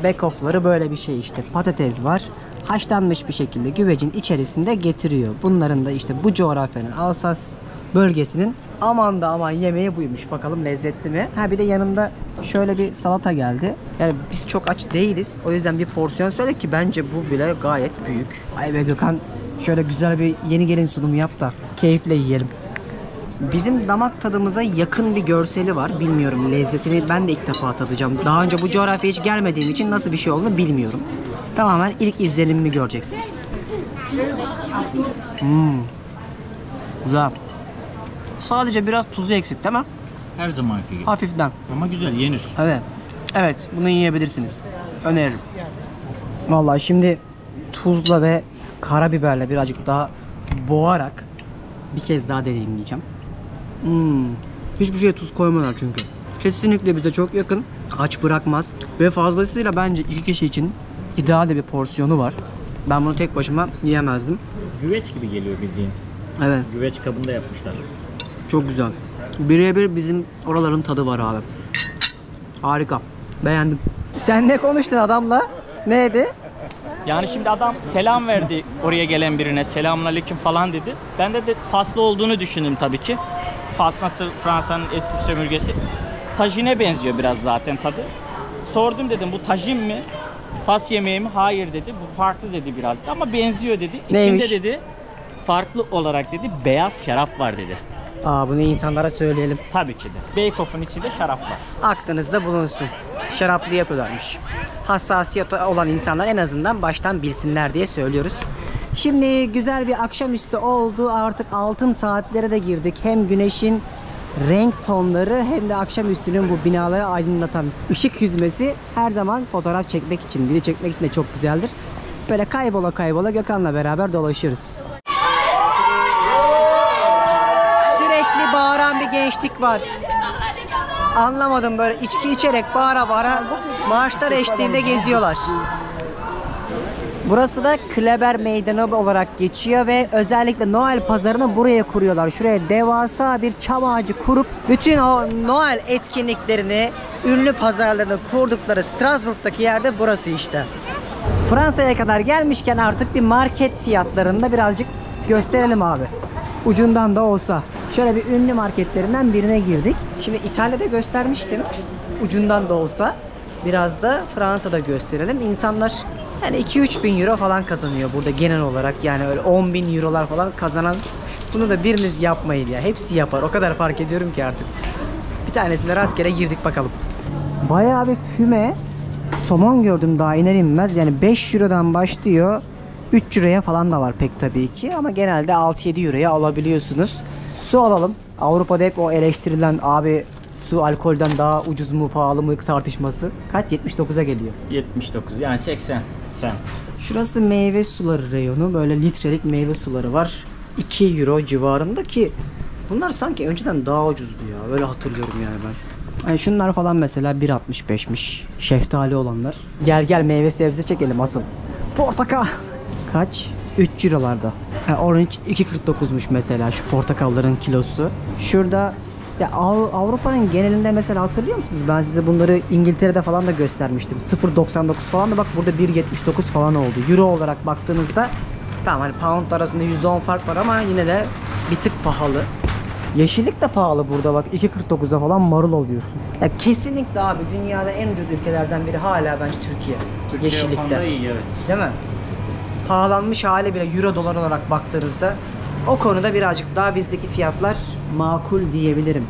back-off'ları böyle bir şey işte. Patates var. Haşlanmış bir şekilde güvecin içerisinde getiriyor. Bunların da işte bu coğrafyanın Alsas bölgesinin aman da aman yemeği buymuş. Bakalım lezzetli mi? Ha bir de yanında şöyle bir salata geldi. Yani biz çok aç değiliz. O yüzden bir porsiyon söyledik ki bence bu bile gayet büyük. Ay be Gökhan, şöyle güzel bir yeni gelin sunumu yap da keyifle yiyelim. Bizim damak tadımıza yakın bir görseli var. Bilmiyorum, lezzetini ben de ilk defa tadacağım. Daha önce bu coğrafyaya hiç gelmediğim için nasıl bir şey olduğunu bilmiyorum. Tamamen ilk izlenimimi göreceksiniz. Güzel. Sadece biraz tuzu eksik değil mi? Her zamanki gibi. Hafiften. Ama güzel, yenir. Evet. Evet, bunu yiyebilirsiniz. Öneririm. Vallahi şimdi tuzla ve karabiberle birazcık daha boğarak bir kez daha deneyimleyeceğim. Hiçbir şeye tuz koymuyorlar çünkü. Kesinlikle bize çok yakın. Aç bırakmaz. Ve fazlasıyla bence 2 kişi için ideal bir porsiyonu var. Ben bunu tek başıma yiyemezdim. Güveç gibi geliyor bildiğin. Evet. Güveç kabında yapmışlar. Çok güzel. Birebir bizim oraların tadı var abi. Harika. Beğendim. Sen ne konuştun adamla? Neydi? Yani şimdi adam selam verdi oraya gelen birine. Selamünaleyküm falan dedi. Ben de Faslı olduğunu düşündüm tabii ki. Fas nasıl Fransa'nın eski sömürgesi. Tajine benziyor biraz zaten tadı. Sordum dedim, bu tajin mi? Fas yemeği mi? Hayır dedi. Bu farklı dedi biraz da ama benziyor dedi. Neymiş? İçinde dedi farklı olarak dedi beyaz şarap var dedi. Bunu insanlara söyleyelim. Tabii ki de. Bake-Off'un içinde şarap var. Aklınızda bulunsun. Şaraplı yapıyorlarmış. Hassasiyeti olan insanlar en azından baştan bilsinler diye söylüyoruz. Şimdi güzel bir akşamüstü oldu. Artık altın saatlere de girdik. Hem güneşin renk tonları hem de akşamüstünün bu binaları aydınlatan ışık hüzmesi her zaman fotoğraf çekmek için, video çekmek için de çok güzeldir. Böyle kaybola kaybola Gökhan'la beraber dolaşıyoruz. Sürekli bağıran bir gençlik var. Anlamadım, böyle içki içerek bağıra bağıra marşlar eşliğinde geziyorlar. Burası da Kleber Meydanı olarak geçiyor ve özellikle Noel pazarını buraya kuruyorlar. Şuraya devasa bir çam ağacı kurup bütün o Noel etkinliklerini, ünlü pazarlarını kurdukları Strasbourg'daki yerde burası işte. Fransa'ya kadar gelmişken artık bir market fiyatlarını da birazcık gösterelim abi. Ucundan da olsa. Şöyle bir ünlü marketlerinden birine girdik. Şimdi İtalya'da göstermiştim. Ucundan da olsa. Biraz da Fransa'da gösterelim. İnsanlar yani 2-3 bin euro falan kazanıyor burada genel olarak. Yani öyle 10 bin eurolar falan kazanan. Bunu da biriniz yapmayın ya. Hepsi yapar. O kadar fark ediyorum ki artık. Bir tanesine rastgele girdik bakalım. Bayağı bir füme somon gördüm daha iner inmez. Yani 5 eurodan başlıyor. 3 euroya falan da var pek tabii ki. Ama genelde 6-7 euroya alabiliyorsunuz. Su alalım. Avrupa'da hep o eleştirilen abi su alkolden daha ucuz mu pahalı mı tartışması. Kaç? 79'a geliyor. 79 yani 80 cent. Şurası meyve suları reyonu. Böyle litrelik meyve suları var. 2 euro civarında ki bunlar sanki önceden daha ucuzdu ya. Böyle hatırlıyorum yani ben. Yani şunlar falan mesela 1.65'miş. Şeftali olanlar. Gel meyve sebze çekelim asıl. Portakal. Kaç? 3 eurolarda. Orange 2.49'muş mesela şu portakalların kilosu. Şurada ya Avrupa'nın genelinde mesela hatırlıyor musunuz? Ben size bunları İngiltere'de falan da göstermiştim. 0.99 falan da bak burada 1.79 falan oldu. Euro olarak baktığınızda tamam hani pound arasında %10 fark var ama yine de bir tık pahalı. Yeşillik de pahalı burada bak 2.49'da falan marul alıyorsun. Ya kesinlikle abi dünyada en ucuz ülkelerden biri hala bence Türkiye. Yeşillikte. iyi, evet. Değil mi? Pahalanmış hali bile euro dolar olarak baktığınızda o konuda birazcık daha bizdeki fiyatlar makul diyebilirim.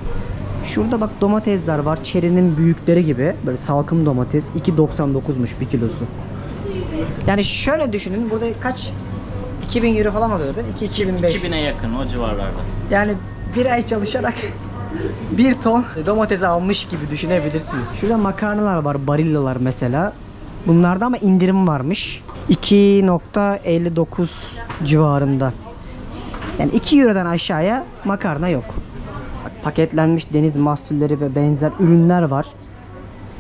Şurada bak domatesler var. Çerinin büyükleri gibi. Böyle salkım domates 2.99'muş bir kilosu. Yani şöyle düşünün burada kaç 2000 euro falan alıyor değil mi? 2500. 2000'e yakın o civarlarda. Yani bir ay çalışarak bir ton domates almış gibi düşünebilirsiniz. Şurada makarnalar var, barillalar mesela. Bunlarda ama indirim varmış. 2.59 civarında. Yani 2 Euro'dan aşağıya makarna yok. Bak, paketlenmiş deniz mahsulleri ve benzer ürünler var.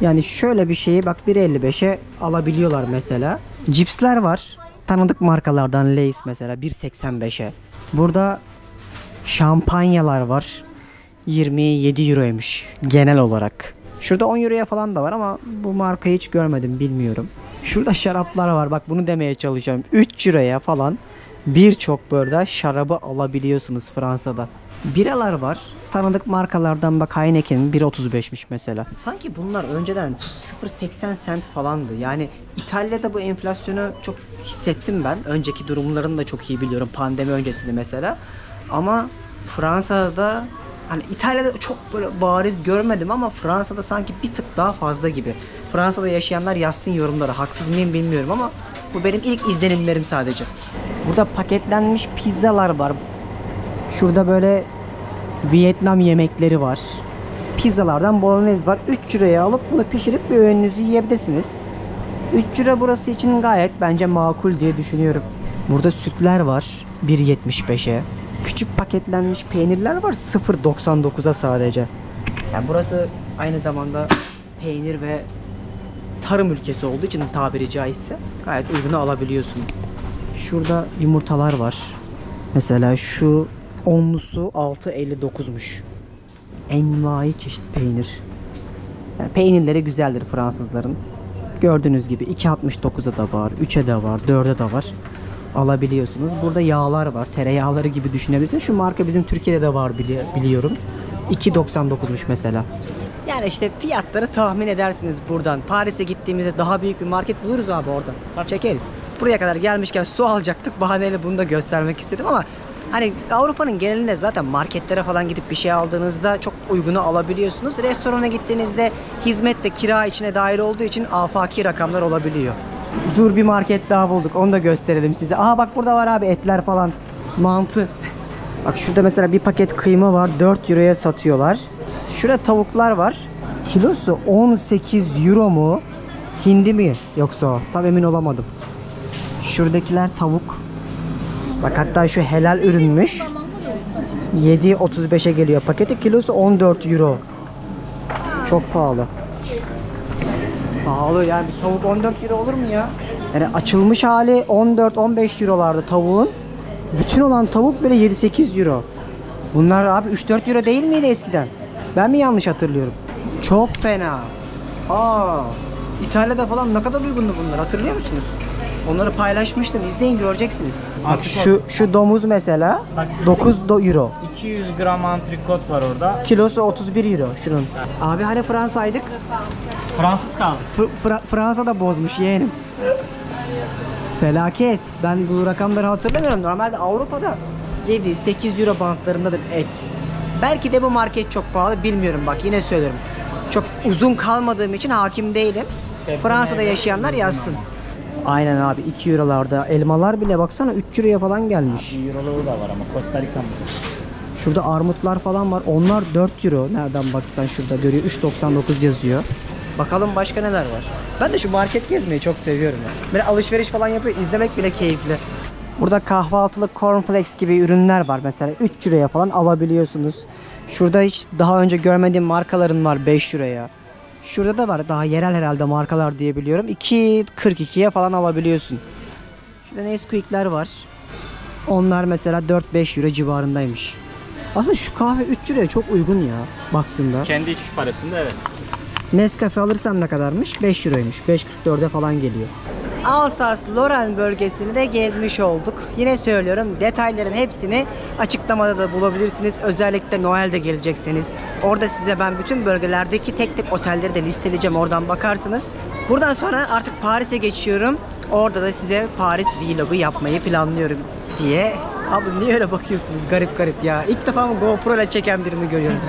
Yani şöyle bir şeyi bak 1.55'e alabiliyorlar mesela. Cipsler var. Tanıdık markalardan Lay's mesela 1.85'e. Burada şampanyalar var. 27 euroymuş genel olarak. Şurada 10 euroya falan da var ama bu markayı hiç görmedim bilmiyorum. Şurada şaraplar var bak bunu demeye çalışıyorum. 3 euroya falan birçok böyle şarabı alabiliyorsunuz Fransa'da. Biralar var. Tanıdık markalardan bak Heineken'in 1.35'miş mesela. Sanki bunlar önceden 0.80 cent falandı. Yani İtalya'da bu enflasyonu çok hissettim ben. Önceki durumlarını da çok iyi biliyorum. Pandemi öncesinde mesela. Ama Fransa'da hani İtalya'da çok böyle bariz görmedim ama Fransa'da sanki bir tık daha fazla gibi. Fransa'da yaşayanlar yazsın yorumlara. Haksız mıyım bilmiyorum ama bu benim ilk izlenimlerim sadece. Burada paketlenmiş pizzalar var. Şurada böyle Vietnam yemekleri var. Pizzalardan bolognese var. 3 euroya alıp bunu pişirip bir öğününüzü yiyebilirsiniz. 3 euro burası için gayet bence makul diye düşünüyorum. Burada sütler var 1.75'e. Küçük paketlenmiş peynirler var 0.99'a sadece. Yani burası aynı zamanda peynir ve tarım ülkesi olduğu için tabiri caizse gayet uygunu alabiliyorsun. Şurada yumurtalar var. Mesela şu onlusu 6.59'muş. Envai çeşit peynir. Yani peynirleri güzeldir Fransızların. Gördüğünüz gibi 2.69'a da var, 3'e de var, 4'e de var. Alabiliyorsunuz. Burada yağlar var. Tereyağları gibi düşünebilirsiniz. Şu marka bizim Türkiye'de de var biliyorum. 2.99'muş mesela. Yani işte fiyatları tahmin edersiniz buradan. Paris'e gittiğimizde daha büyük bir market buluruz abi oradan. Çekeriz. Buraya kadar gelmişken su alacaktık. Bahaneyle bunu da göstermek istedim ama hani Avrupa'nın genelinde zaten marketlere falan gidip bir şey aldığınızda çok uygunu alabiliyorsunuz. Restorana gittiğinizde hizmet de kira içine dahil olduğu için afaki rakamlar olabiliyor. Dur bir market daha bulduk. Onu da gösterelim size. Aha bak burada var abi etler falan. Mantı. Bak şurada mesela bir paket kıyma var. 4 euroya satıyorlar. Şurada tavuklar var. Kilosu 18 euro mu? Hindi mi yoksa o? Tam emin olamadım. Şuradakiler tavuk. Bak hatta şu helal ürünmüş. 7.35'e geliyor paketi. Kilosu 14 euro. Çok pahalı. Pahalı yani bir tavuk 14 euro olur mu ya? Yani açılmış hali 14-15 eurolarda tavuğun. Bütün olan tavuk böyle 7-8 euro. Bunlar abi 3-4 euro değil miydi eskiden? Ben mi yanlış hatırlıyorum? Çok fena. İtalya'da falan ne kadar uygundu bunlar hatırlıyor musunuz? Onları paylaşmıştım. İzleyin göreceksiniz. Bak şu domuz mesela 9 euro. 200 gram antrikot var orada. Kilosu 31 euro şunun. Abi hani Fransa'ydık? Fransız kaldı. Fransa'da bozmuş yeğenim. Felaket. Ben bu rakamları hatırlamıyorum. Normalde Avrupa'da 7-8 euro bantlarındadır et. Belki de bu market çok pahalı bilmiyorum bak yine söylüyorum. Çok uzun kalmadığım için hakim değilim. Fransa'da yaşayanlar yazsın. Aynen abi 2 eurolarda elmalar bile baksana 3 euroya falan gelmiş. Euroluğu da var ama Costa Rica mı? Şurada armutlar falan var. Onlar 4 euro. Nereden baksan şurada görüyor. 3.99 yazıyor. Bakalım başka neler var. Ben de şu market gezmeyi çok seviyorum ya. Böyle alışveriş falan yapıyor. İzlemek bile keyifli. Burada kahvaltılık cornflakes gibi ürünler var. Mesela 3 euroya falan alabiliyorsunuz. Şurada hiç daha önce görmediğim markaların var 5 euroya. Şurada da var daha yerel herhalde markalar diye biliyorum. 2.42'ye falan alabiliyorsun. Şurada Nesquik'ler var. Onlar mesela 4-5 euro civarındaymış. Aslında şu kahve 3 euroya çok uygun ya baktığında. Kendi iç parasında evet. Nescafe alırsam ne kadarmış? 5 euroymuş. 5.44'e falan geliyor. Alsas-Lorraine bölgesini de gezmiş olduk. Yine söylüyorum, detayların hepsini açıklamada da bulabilirsiniz. Özellikle Noel'de gelecekseniz. Orada size ben bütün bölgelerdeki tek tek otelleri de listeleyeceğim. Oradan bakarsınız. Buradan sonra artık Paris'e geçiyorum. Orada da size Paris vlogu yapmayı planlıyorum diye. Abi niye öyle bakıyorsunuz? Garip garip ya. İlk defa mı GoPro ile çeken birini görüyoruz.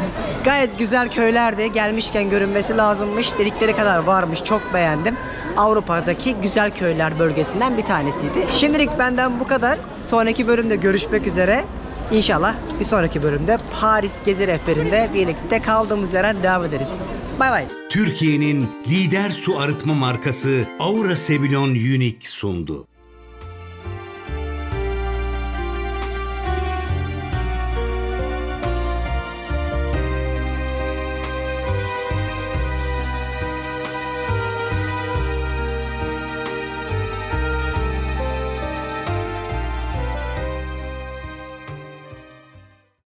Gayet güzel köylerde, gelmişken görünmesi lazımmış. Dedikleri kadar varmış. Çok beğendim. Avrupa'daki güzel köyler bölgesinden bir tanesiydi. Şimdilik benden bu kadar. Sonraki bölümde görüşmek üzere. İnşallah bir sonraki bölümde Paris Gezi Rehberi'nde birlikte kaldığımız yerden devam ederiz. Bay bay. Türkiye'nin lider su arıtma markası Aura Sebilon Unique sundu.